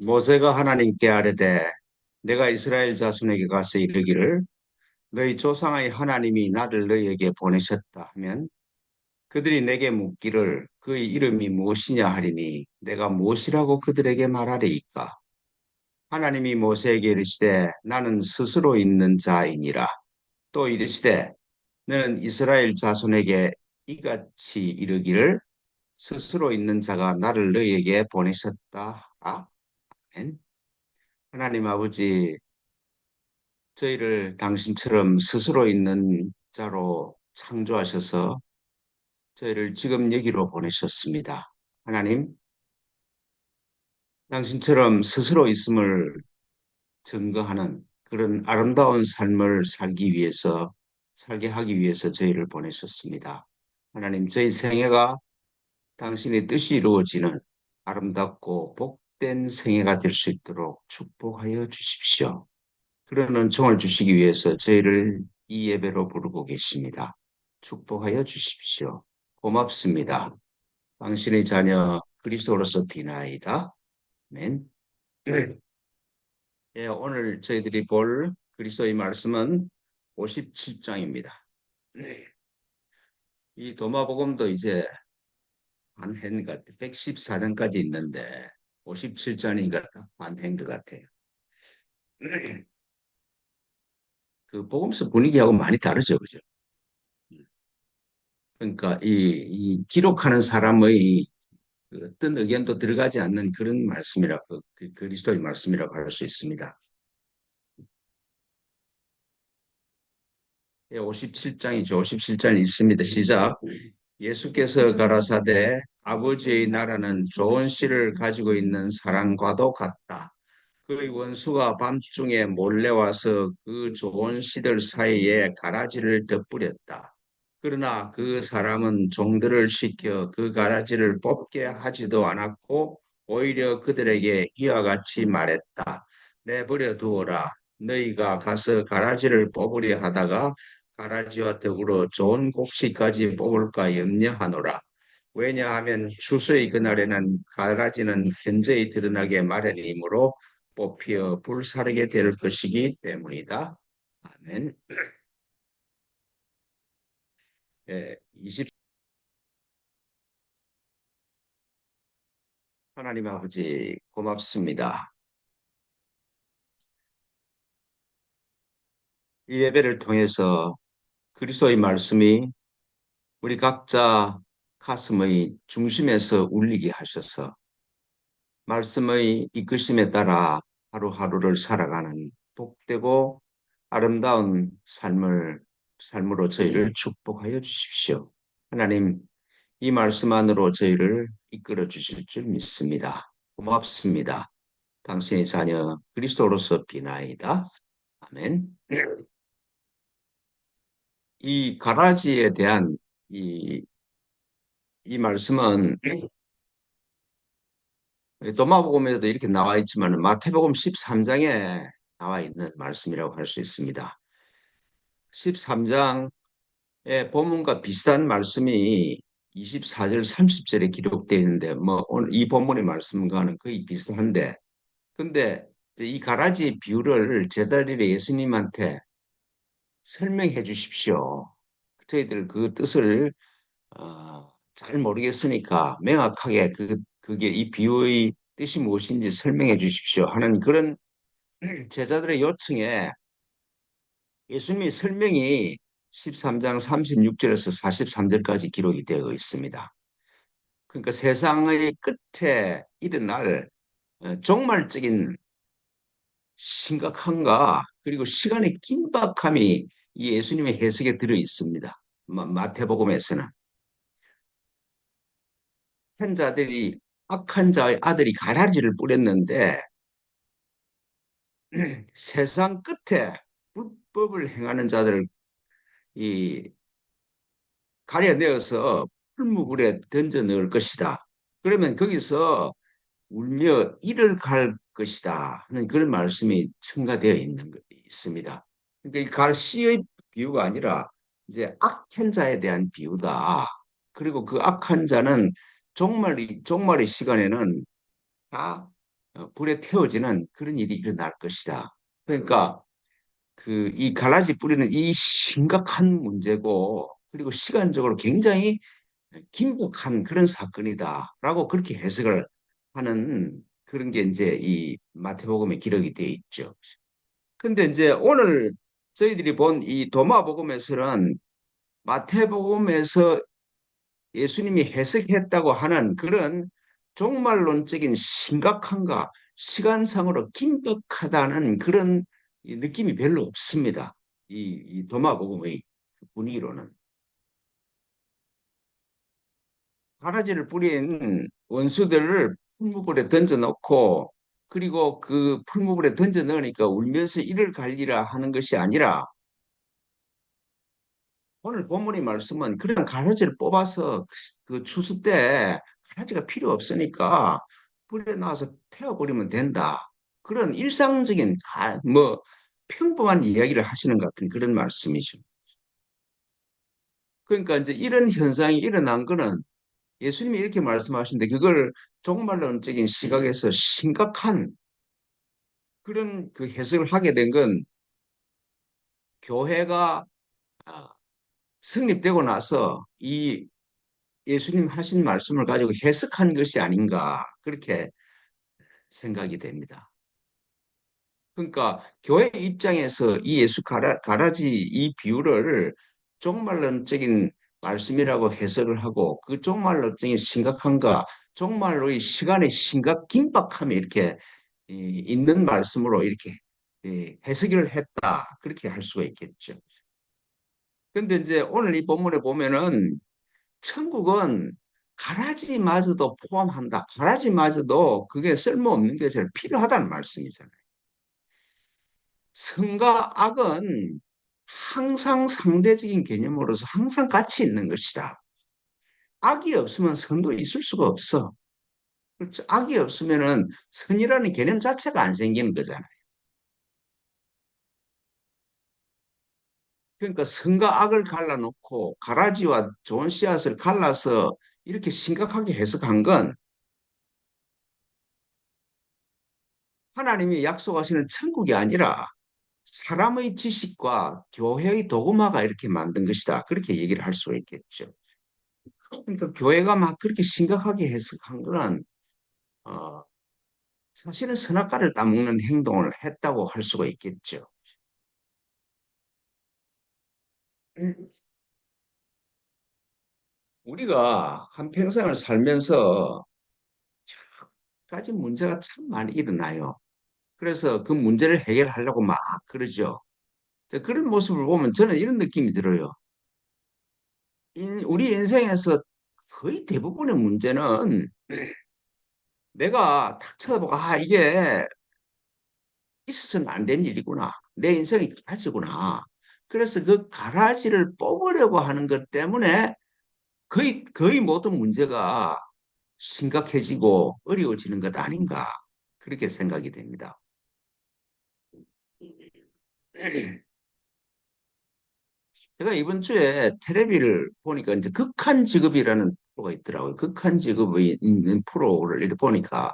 모세가 하나님께 아뢰되 내가 이스라엘 자손에게 가서 이르기를 너희 조상의 하나님이 나를 너희에게 보내셨다 하면 그들이 내게 묻기를 그의 이름이 무엇이냐 하리니 내가 무엇이라고 그들에게 말하리이까. 하나님이 모세에게 이르시되 나는 스스로 있는 자이니라. 또 이르시되 너는 이스라엘 자손에게 이같이 이르기를 스스로 있는 자가 나를 너희에게 보내셨다. 아멘. 하나님 아버지, 저희를 당신처럼 스스로 있는 자로 창조하셔서 저희를 지금 여기로 보내셨습니다. 하나님, 당신처럼 스스로 있음을 증거하는 그런 아름다운 삶을 살게 하기 위해서 저희를 보내셨습니다. 하나님, 저희 생애가 당신의 뜻이 이루어지는 아름답고 복된 생애가 될 수 있도록 축복하여 주십시오. 그런 은총을 주시기 위해서 저희를 이 예배로 부르고 계십니다. 축복하여 주십시오. 고맙습니다. 당신의 자녀 그리스도로서 비나이다. 아멘. 예, 오늘 저희들이 볼 그리스도의 말씀은 57장입니다. 이 도마복음도 이제 반행 같아요. 114장까지 있는데 57장이니까 반행 것 같아요. 그 복음서 분위기하고 많이 다르죠, 그죠? 그러니까 이 기록하는 사람의 그 어떤 의견도 들어가지 않는 그런 말씀이라고, 그 그리스도의 말씀이라고 할 수 있습니다. 57장이죠. 57장 있습니다. 시작. 예수께서 가라사대 아버지의 나라는 좋은 씨를 가지고 있는 사람과도 같다. 그의 원수가 밤중에 몰래 와서 그 좋은 씨들 사이에 가라지를 덧뿌렸다. 그러나 그 사람은 종들을 시켜 그 가라지를 뽑게 하지도 않았고 오히려 그들에게 이와 같이 말했다. 내버려 두어라. 너희가 가서 가라지를 뽑으려 하다가 가라지와 더불어 좋은 곡식까지 뽑을까 염려하노라. 왜냐하면 추수의 그날에는 가라지는 현저히 드러나게 마련이므로 뽑혀 불사르게 될 것이기 때문이다. 아멘. 예, 20 하나님 아버지 고맙습니다. 이 예배를 통해서 그리스도의 말씀이 우리 각자 가슴의 중심에서 울리게 하셔서 말씀의 이끄심에 따라 하루하루를 살아가는 복되고 아름다운 삶으로 저희를 축복하여 주십시오. 하나님, 이 말씀 안으로 저희를 이끌어 주실 줄 믿습니다. 고맙습니다. 당신의 자녀 그리스도로서 비나이다. 아멘. 이 가라지에 대한 이, 이 말씀은 도마복음에도 이렇게 나와 있지만 마태복음 13장에 나와 있는 말씀이라고 할 수 있습니다. 13장의 본문과 비슷한 말씀이 24절 30절에 기록되어 있는데 뭐 오늘 이 본문의 말씀과는 거의 비슷한데 근데 이 가라지 비유를 제자들이 예수님한테 설명해 주십시오. 저희들 그 뜻을 잘 모르겠으니까 명확하게 그게 이 비유의 뜻이 무엇인지 설명해 주십시오 하는 그런 제자들의 요청에 예수님의 설명이 13장 36절에서 43절까지 기록이 되어 있습니다. 그러니까 세상의 끝에 일어날 종말적인 심각함과 그리고 시간의 긴박함이 이 예수님의 해석에 들어 있습니다. 마태복음에서는 한 자들이 악한 자의 아들이 가라지를 뿌렸는데 세상 끝에 불법을 행하는 자들을 이 가려내어서 풀무불에 던져 넣을 것이다. 그러면 거기서 울며 이를 갈 것이다 하는 그런 말씀이 첨가되어 있습니다. 그러니까 이 가시의 비유가 아니라 이제 악한 자에 대한 비유다. 그리고 그 악한 자는 종말의 시간에는 다 불에 태워지는 그런 일이 일어날 것이다. 그러니까 그 이 가라지 뿌리는 이 심각한 문제고 그리고 시간적으로 굉장히 긴박한 그런 사건이다라고 그렇게 해석을 하는 그런 게 이제 이 마태복음에 기록이 되어 있죠. 근데 이제 오늘 저희들이 본 이 도마복음에서는 마태복음에서 예수님이 해석했다고 하는 그런 종말론적인 심각함과 시간상으로 긴박하다는 그런 이 느낌이 별로 없습니다. 이 도마복음의 분위기로는. 가라지를 뿌린 원수들을 풀무불에 던져 넣고 그리고 그 풀무불에 던져 넣으니까 울면서 이를 갈리라 하는 것이 아니라 오늘 본문의 말씀은 그냥 가라지를 뽑아서 그 추수 때 가라지가 필요 없으니까 불에 나와서 태워버리면 된다. 그런 일상적인 뭐 평범한 이야기를 하시는 것 같은 그런 말씀이죠. 그러니까 이제 이런 현상이 일어난 거는 예수님이 이렇게 말씀하시는데 그걸 종말론적인 시각에서 심각한 그런 그 해석을 하게 된 건 교회가 아, 성립되고 나서 이 예수님 하신 말씀을 가지고 해석한 것이 아닌가 그렇게 생각이 됩니다. 그러니까 교회 입장에서 이 예수 가라지 이 비유를 종말론적인 말씀이라고 해석을 하고 그 종말론적인 심각함과 종말로의 시간의 긴박함이 이렇게 있는 말씀으로 이렇게 해석을 했다 그렇게 할 수가 있겠죠. 근데 이제 오늘 이 본문에 보면은 천국은 가라지마저도 포함한다. 가라지마저도 그게 쓸모없는 게 제일 필요하다는 말씀이잖아요. 선과 악은 항상 상대적인 개념으로서 항상 같이 있는 것이다. 악이 없으면 선도 있을 수가 없어. 그렇죠? 악이 없으면은 선이라는 개념 자체가 안 생기는 거잖아요. 그러니까 선과 악을 갈라놓고 가라지와 좋은 씨앗을 갈라서 이렇게 심각하게 해석한 건 하나님이 약속하시는 천국이 아니라 사람의 지식과 교회의 도구마가 이렇게 만든 것이다. 그렇게 얘기를 할 수가 있겠죠. 그러니까 교회가 막 그렇게 심각하게 해석한 거는 어, 사실은 선악과를 따먹는 행동을 했다고 할 수가 있겠죠. 우리가 한평생을 살면서 가지 문제가 참 많이 일어나요. 그래서 그 문제를 해결하려고 막 그러죠. 그런 모습을 보면 저는 이런 느낌이 들어요. 우리 인생에서 거의 대부분의 문제는 내가 탁 쳐다보고, 아, 이게 있어서는 안 된 일이구나. 내 인생이 가라지구나. 그래서 그 가라지를 뽑으려고 하는 것 때문에 거의 모든 문제가 심각해지고 어려워지는 것 아닌가. 그렇게 생각이 됩니다. 제가 이번 주에 텔레비를 보니까 이제 극한 직업이라는 프로가 있더라고요. 극한 직업이 있는 프로를 이렇게 보니까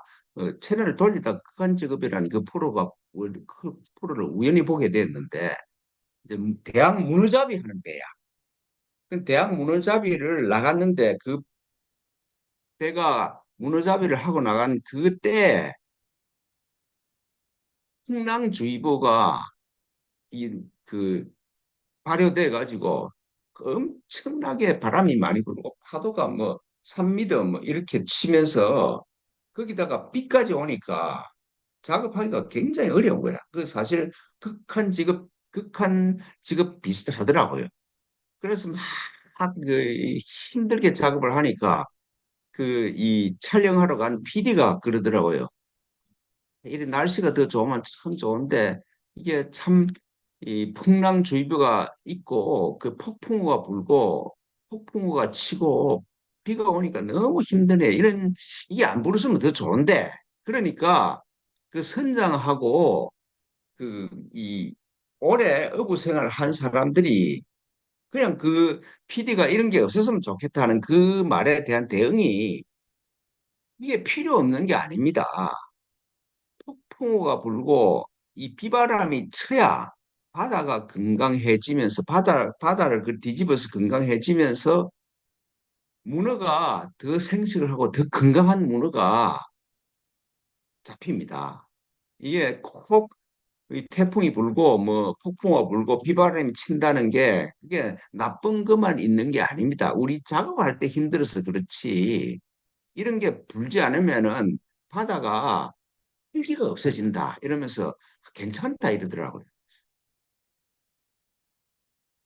채널을 돌리다가 극한 직업이라는 그 프로를 우연히 보게 됐는데 이제 대학 문어잡이 하는 데야. 그 대학 문어잡이를 나갔는데 그 배가 문어잡이를 하고 나간 그때 풍랑주의보가 그 발효돼 가지고 엄청나게 바람이 많이 불고 파도가 뭐 3미터 뭐 이렇게 치면서 거기다가 비까지 오니까 작업하기가 굉장히 어려운 거야. 그 사실 극한 직업 비슷하더라고요. 그래서 막그 힘들게 작업을 하니까 그 이 촬영하러 간 PD가 그러더라고요. 이 날씨가 더 좋으면 참 좋은데 이게 참 이 풍랑주의보가 있고 그 폭풍우가 불고 폭풍우가 치고 비가 오니까 너무 힘드네. 이게 안 불었으면 더 좋은데 그러니까 그 선장하고 그 이 오래 어부 생활을 한 사람들이 그냥 그 PD가 이런 게 없었으면 좋겠다는 그 말에 대한 대응이 이게 필요 없는 게 아닙니다. 폭풍우가 불고 이 비바람이 쳐야 바다가 건강해지면서 바다를 그 뒤집어서 건강해지면서 문어가 더 생식을 하고 더 건강한 문어가 잡힙니다. 이게 꼭 이 태풍이 불고 뭐 폭풍우가 불고 비바람이 친다는 게 그게 나쁜 것만 있는 게 아닙니다. 우리 작업할 때 힘들어서 그렇지 이런 게 불지 않으면은 바다가 일기가 없어진다 이러면서 괜찮다 이러더라고요.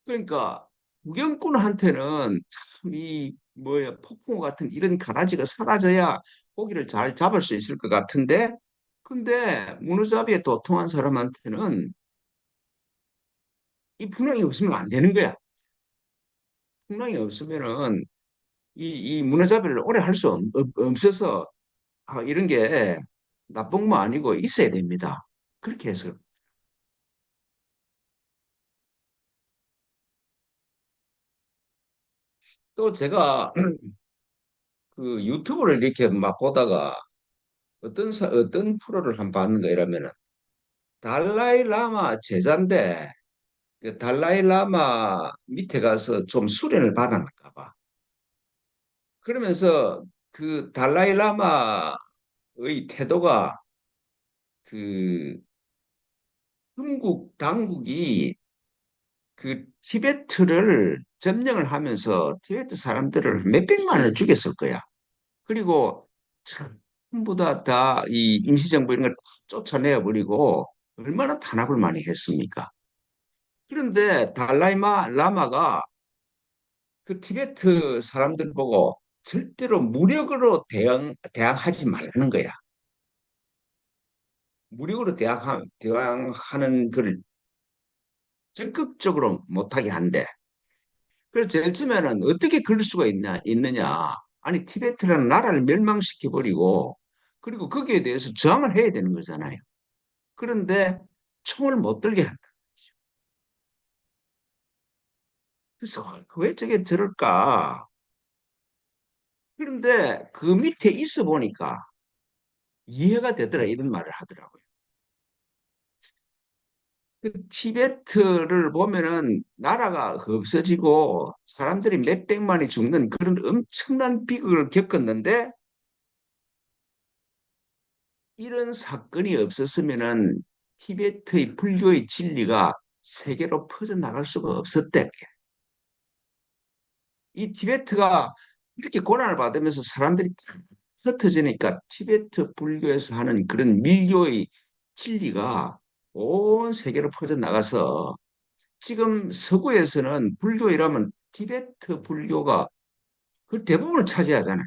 그러니까 구경꾼한테는 참 이 뭐야 폭풍 같은 이런 가라지가 사라져야 고기를 잘 잡을 수 있을 것 같은데 근데 문어잡이에 도통한 사람한테는 이 풍랑이 없으면 안 되는 거야. 풍랑이 없으면은 이 문어잡이를 오래 할 수 없어서 이런 게 나쁜 거 아니고 있어야 됩니다. 그렇게 해서 또 제가 그 유튜브를 이렇게 막 보다가 어떤 프로를 한 번 봤는가 이러면은 달라이 라마 제자인데 그 달라이 라마 밑에 가서 좀 수련을 받았나 봐. 그러면서 그 달라이 라마의 태도가 그 중국 당국이 그 티베트를 점령을 하면서 티베트 사람들을 몇백만을 죽였을 거야. 그리고 전부 다 이 임시정부 이런 걸 쫓아내어 버리고 얼마나 탄압을 많이 했습니까? 그런데 라마가 그 티베트 사람들 보고 절대로 무력으로 대항하지 말라는 거야. 무력으로 대항하는 걸 적극적으로 못하게 한대. 그래서 제일 처음에는 어떻게 그럴 수가 있느냐. 아니, 티베트라는 나라를 멸망시켜버리고, 그리고 거기에 대해서 저항을 해야 되는 거잖아요. 그런데 총을 못 들게 한다. 그래서 왜 저게 저럴까? 그런데 그 밑에 있어 보니까 이해가 되더라, 이런 말을 하더라고요. 그 티베트를 보면은 나라가 없어지고 사람들이 몇백만이 죽는 그런 엄청난 비극을 겪었는데 이런 사건이 없었으면은 티베트의 불교의 진리가 세계로 퍼져나갈 수가 없었대. 이 티베트가 이렇게 고난을 받으면서 사람들이 흩어지니까 티베트 불교에서 하는 그런 밀교의 진리가 온 세계로 퍼져나가서 지금 서구에서는 불교이라면 티베트 불교가 그 대부분을 차지하잖아요.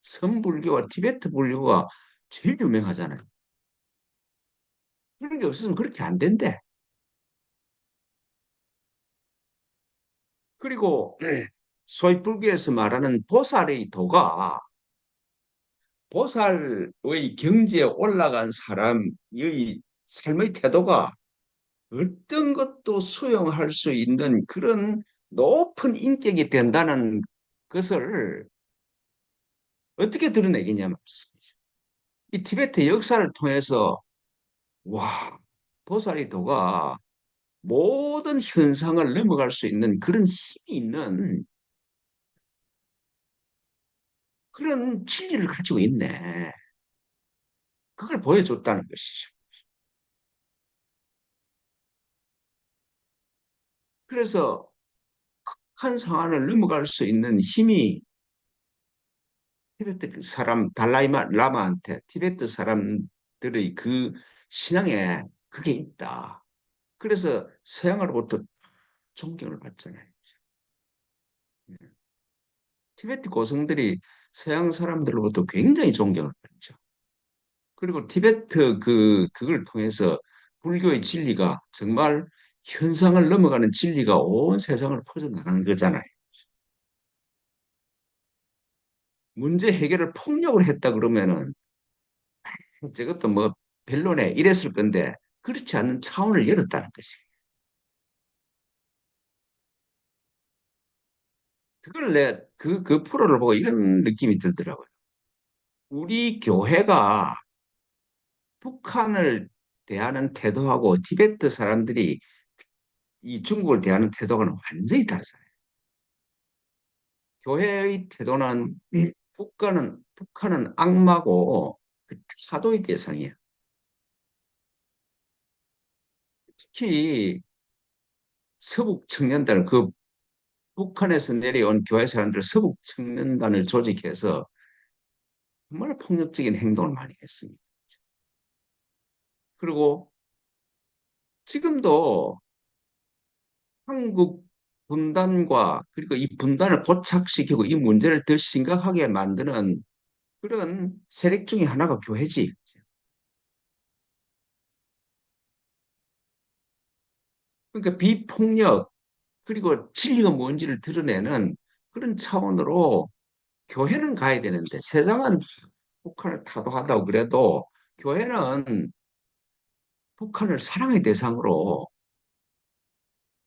선불교와 티베트 불교가 제일 유명하잖아요. 그런 게 없으면 그렇게 안 된대. 그리고 소위 불교에서 말하는 보살의 도가 보살의 경지에 올라간 사람의 삶의 태도가 어떤 것도 수용할 수 있는 그런 높은 인격이 된다는 것을 어떻게 드러내겠냐 말씀이죠. 이 티베트 역사를 통해서 와, 보살의 도가 모든 현상을 넘어갈 수 있는 그런 힘이 있는 그런 진리를 가지고 있네. 그걸 보여줬다는 것이죠. 그래서 한 상황을 넘어갈 수 있는 힘이 티베트 사람 라마한테 티베트 사람들의 그 신앙에 그게 있다. 그래서 서양으로부터 존경을 받잖아요. 티베트 고성들이 서양 사람들로부터 굉장히 존경을 받죠. 그리고 티베트 그걸 통해서 불교의 진리가 정말 현상을 넘어가는 진리가 온 세상을 퍼져나가는 거잖아요. 문제 해결을 폭력을 했다 그러면은 저것도 뭐 변론에 이랬을 건데 그렇지 않는 차원을 열었다는 것이. 그걸 그 프로를 보고 이런 느낌이 들더라고요. 우리 교회가 북한을 대하는 태도하고 티베트 사람들이 이 중국을 대하는 태도가 완전히 다르잖아요. 교회의 태도는 북한은 악마고 그 사도의 대상이에요. 특히 서북 청년단 그 북한에서 내려온 교회 사람들 서북 청년단을 조직해서 정말 폭력적인 행동을 많이 했습니다. 그리고 지금도 한국 분단과 그리고 이 분단을 고착시키고 이 문제를 더 심각하게 만드는 그런 세력 중에 하나가 교회지. 그러니까 비폭력 그리고 진리가 뭔지를 드러내는 그런 차원으로 교회는 가야 되는데 세상은 북한을 타도하다고 그래도 교회는 북한을 사랑의 대상으로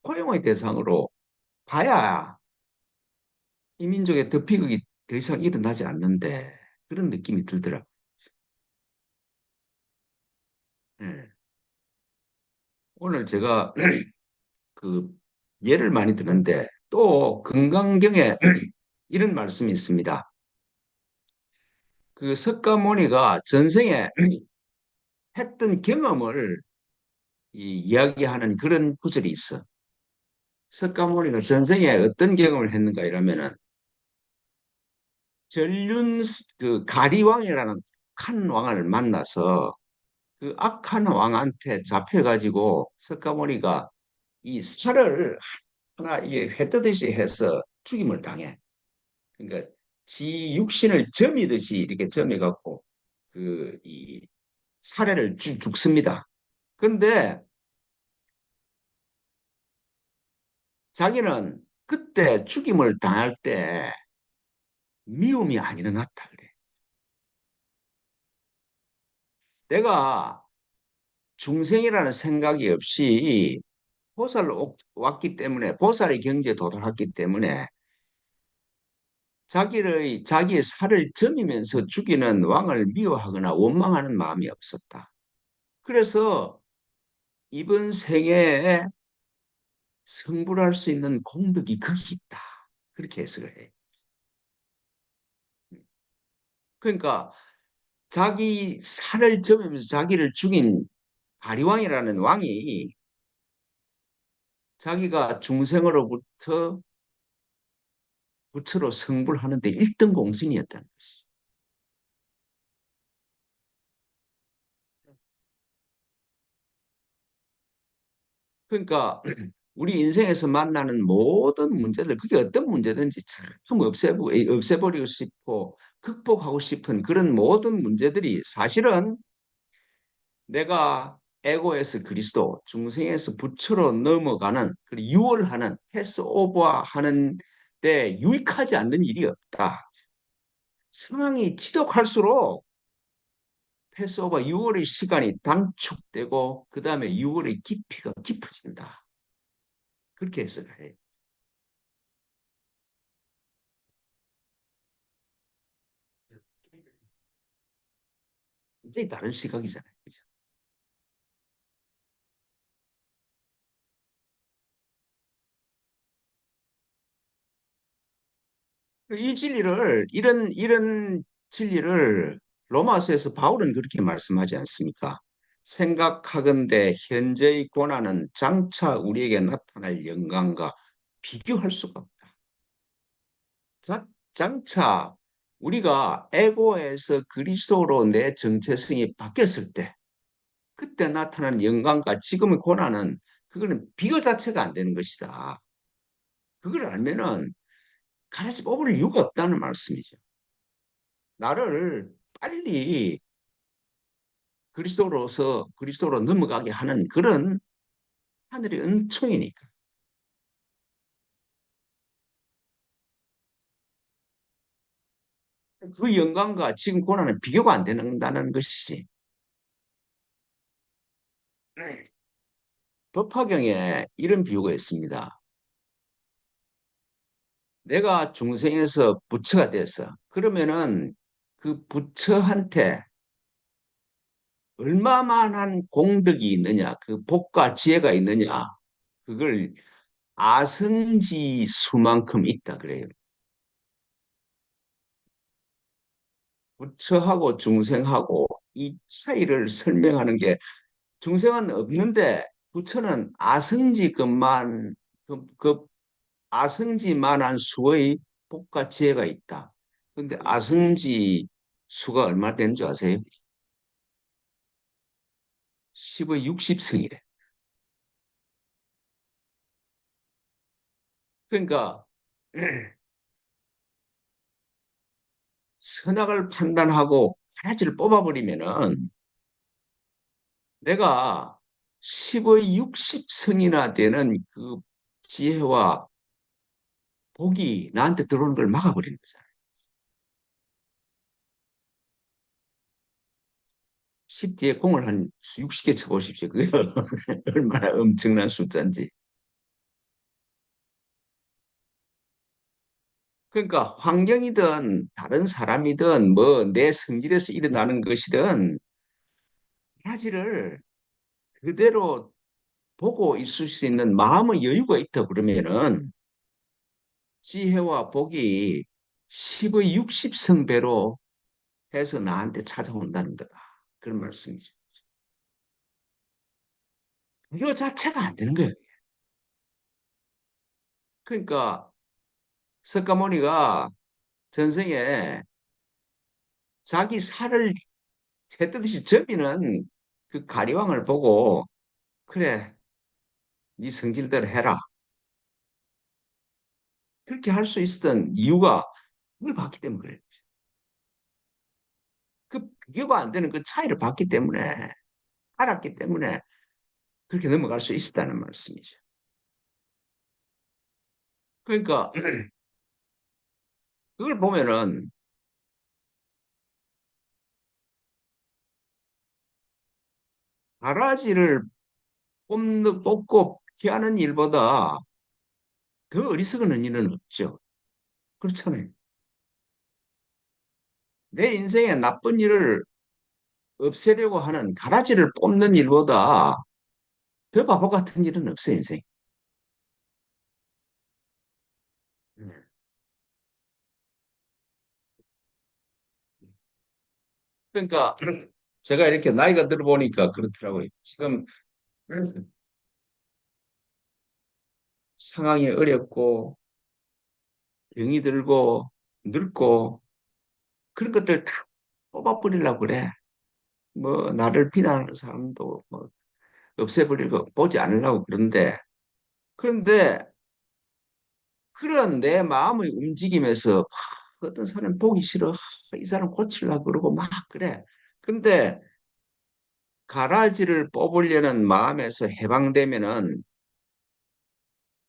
포용의 대상으로 봐야 이 민족의 더 비극이 더 이상 일어나지 않는데 그런 느낌이 들더라고요. 예. 오늘 제가 그 예를 많이 드는데 또 금강경에 이런 말씀이 있습니다. 그 석가모니가 전생에 했던 경험을 이야기하는 그런 구절이 있어. 석가모니가 전생에 어떤 경험을 했는가 이러면은 전륜 그 가리왕이라는 한 왕을 만나서 그 악한 왕한테 잡혀가지고 석가모니가 이 살을 하나 이게 회뜨듯이 해서 죽임을 당해. 그러니까 지 육신을 점이듯이 이렇게 점여갖고 그 이 살해를 죽습니다. 그런데 자기는 그때 죽임을 당할 때 미움이 안 일어났다 그래. 내가 중생이라는 생각이 없이 보살로 왔기 때문에 보살의 경지에 도달했기 때문에 자기의 살을 점이면서 죽이는 왕을 미워하거나 원망하는 마음이 없었다. 그래서 이번 생애에 성불할 수 있는 공덕이 거기 있다. 그렇게 해석을 해. 그러니까 자기 살을 점이면서 자기를 죽인 가리왕이라는 왕이 자기가 중생으로부터 부처로 성불하는데 1등 공신이었다는 것이. 그러니까 우리 인생에서 만나는 모든 문제들, 그게 어떤 문제든지 참 없애버리고 싶고 극복하고 싶은 그런 모든 문제들이 사실은 내가 에고에서 그리스도, 중생에서 부처로 넘어가는, 그리고 유월하는, 패스오버하는 데 유익하지 않는 일이 없다. 상황이 지독할수록 패스오버 유월의 시간이 단축되고 그 다음에 유월의 깊이가 깊어진다. 그렇게 해석을 해요. 이제 다른 시각이잖아요. 그죠? 이 진리를 이런 진리를 로마서에서 바울은 그렇게 말씀하지 않습니까? 생각하건대 현재의 고난은 장차 우리에게 나타날 영광과 비교할 수가 없다. 장차 우리가 에고에서 그리스도로 내 정체성이 바뀌었을 때 그때 나타나는 영광과 지금의 고난은 그거는 비교 자체가 안 되는 것이다. 그걸 알면은 가라지 뽑을 이유가 없다는 말씀이죠. 나를 빨리 그리스도로 넘어가게 하는 그런 하늘의 은총이니까. 그 영광과 지금 고난은 비교가 안 된다는 것이지. 법화경에 이런 비유가 있습니다. 내가 중생에서 부처가 됐어. 그러면은 그 부처한테 얼마만한 공덕이 있느냐, 그 복과 지혜가 있느냐, 그걸 아성지 수만큼 있다 그래요. 부처하고 중생하고 이 차이를 설명하는 게 중생은 없는데 부처는 아성지급만 그 아성지만한 수의 복과 지혜가 있다. 근데 아성지 수가 얼마 되는 줄 아세요? 10의 60승이래. 그러니까 선악을 판단하고 하나를 뽑아버리면은 내가 10의 60승이나 되는 그 지혜와 복이 나한테 들어오는 걸 막아버리는 거잖아요. 10 뒤에 공을 한 60개 쳐보십시오. 그게 얼마나 엄청난 숫자인지. 그러니까 환경이든 다른 사람이든 뭐 내 성질에서 일어나는 것이든 가지를 그대로 보고 있을 수 있는 마음의 여유가 있다 그러면은 지혜와 복이 10의 60성배로 해서 나한테 찾아온다는 거다. 그런 말씀이죠. 이거 자체가 안 되는 거예요. 그러니까 석가모니가 전생에 자기 살을 해뜨듯이 접이는 그 가리왕을 보고 그래, 네 성질대로 해라. 그렇게 할 수 있었던 이유가 그걸 봤기 때문에 그래요. 그 비교가 안 되는 그 차이를 봤기 때문에 알았기 때문에 그렇게 넘어갈 수 있었다는 말씀이죠. 그러니까 그걸 보면은 바라지를 뽑고 피하는 일보다 더 어리석은 일은 없죠. 그렇잖아요. 내 인생에 나쁜 일을 없애려고 하는 가라지를 뽑는 일보다 더 바보 같은 일은 없어요, 인생. 그러니까 제가 이렇게 나이가 들어보니까 그렇더라고요. 지금 상황이 어렵고 병이 들고 늙고 그런 것들 다 뽑아버리려고 그래. 뭐 나를 비난하는 사람도 뭐 없애버리고 보지 않으려고 그런데 그런 내 마음의 움직임에서 어떤 사람 보기 싫어. 이 사람 고치려고 그러고 막 그래. 근데 가라지를 뽑으려는 마음에서 해방되면은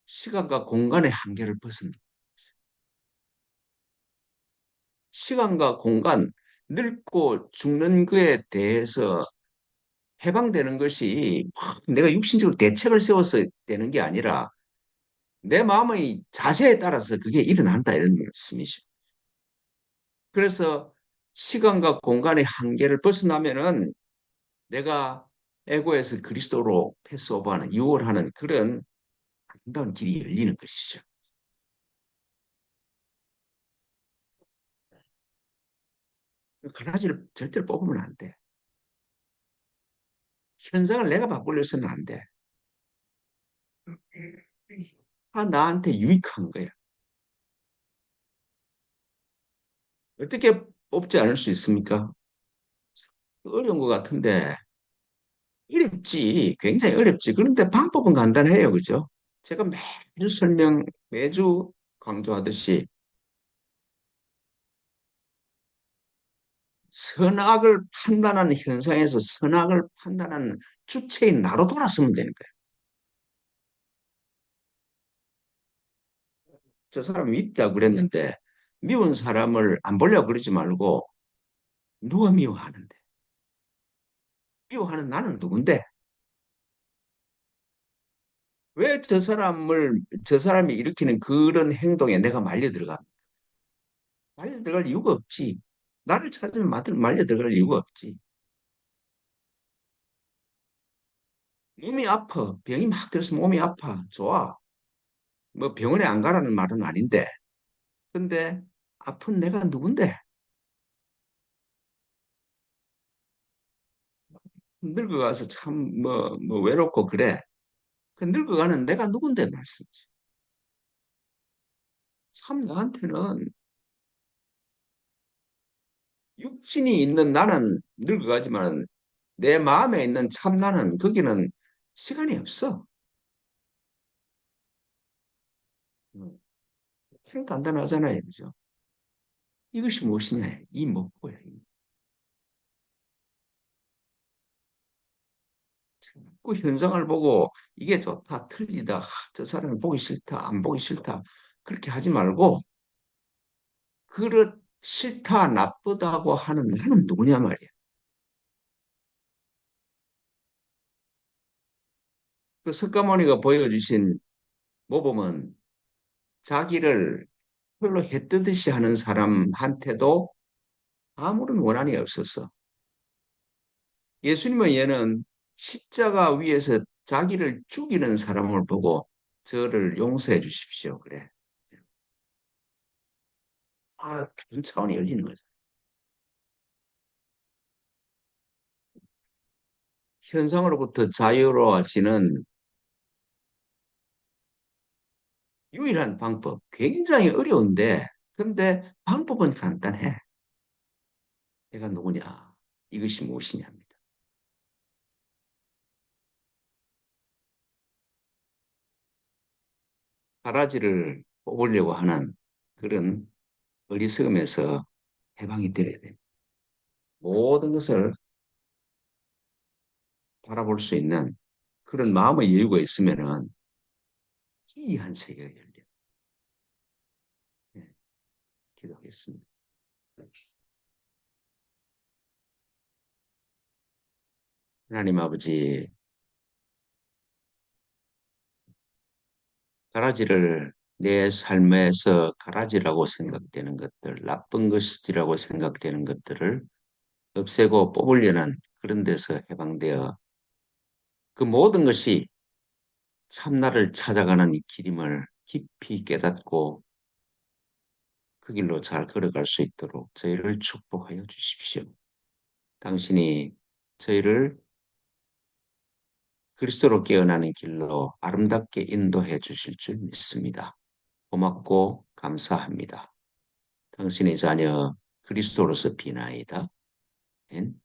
시간과 공간의 한계를 벗은 시간과 공간, 늙고 죽는 거에 대해서 해방되는 것이 막 내가 육신적으로 대책을 세워서 되는 게 아니라 내 마음의 자세에 따라서 그게 일어난다 이런 말씀이죠. 그래서 시간과 공간의 한계를 벗어나면은 내가 에고에서 그리스도로 패스오버하는 유월하는 그런 아름다운 길이 열리는 것이죠. 가라지를 절대로 뽑으면 안 돼. 현상을 내가 바꾸려서는 안 돼. 다 나한테 유익한 거야. 어떻게 뽑지 않을 수 있습니까? 어려운 것 같은데 어렵지. 굉장히 어렵지. 그런데 방법은 간단해요. 그죠? 제가 매주 강조하듯이 선악을 판단하는 현상에서 선악을 판단하는 주체인 나로 돌아서면 되는 거예요. 저 사람 밉다 그랬는데 미운 사람을 안 보려고 그러지 말고 누가 미워하는데? 미워하는 나는 누군데? 왜 저 사람이 일으키는 그런 행동에 내가 말려 들어가? 말려 들어갈 이유가 없지. 나를 찾으면 말려 들어갈 이유가 없지. 몸이 아파. 병이 막 들어서 몸이 아파. 좋아. 뭐 병원에 안 가라는 말은 아닌데. 근데 아픈 내가 누군데? 늙어가서 참 뭐 외롭고 그래. 그 늙어가는 내가 누군데 말씀이지. 참 나한테는 육신이 있는 나는 늙어가지만 내 마음에 있는 참 나는 거기는 시간이 없어. 음, 참 간단하잖아요. 그죠? 이것이 무엇이냐? 이 먹고야. 그 현상을 보고 이게 좋다, 틀리다, 저 사람을 보기 싫다, 안 보기 싫다. 그렇게 하지 말고, 싫다, 나쁘다고 하는 나는 누구냐 말이야. 그 석가모니가 보여주신 모범은 자기를 별로 해뜨듯이 하는 사람한테도 아무런 원한이 없었어. 예수님의 예는 십자가 위에서 자기를 죽이는 사람을 보고 저를 용서해 주십시오. 그래. 다른 차원이 열리는 거죠. 현상으로부터 자유로워지는 유일한 방법. 굉장히 어려운데, 근데 방법은 간단해. 내가 누구냐? 이것이 무엇이냐입니다. 바라지를 뽑으려고 하는 그런 어리석음에서 해방이 되어야 돼. 모든 것을 바라볼 수 있는 그런 마음의 여유가 있으면은 기이한 세계가 열려. 네, 기도하겠습니다. 하나님 아버지, 가라지를 내 삶에서 가라지라고 생각되는 것들, 나쁜 것이라고 생각되는 것들을 없애고 뽑으려는 그런 데서 해방되어 그 모든 것이 참나를 찾아가는 이 길임을 깊이 깨닫고 그 길로 잘 걸어갈 수 있도록 저희를 축복하여 주십시오. 당신이 저희를 그리스도로 깨어나는 길로 아름답게 인도해 주실 줄 믿습니다. 고맙고 감사합니다. 당신의 자녀 그리스도로서 비나이다. 아멘.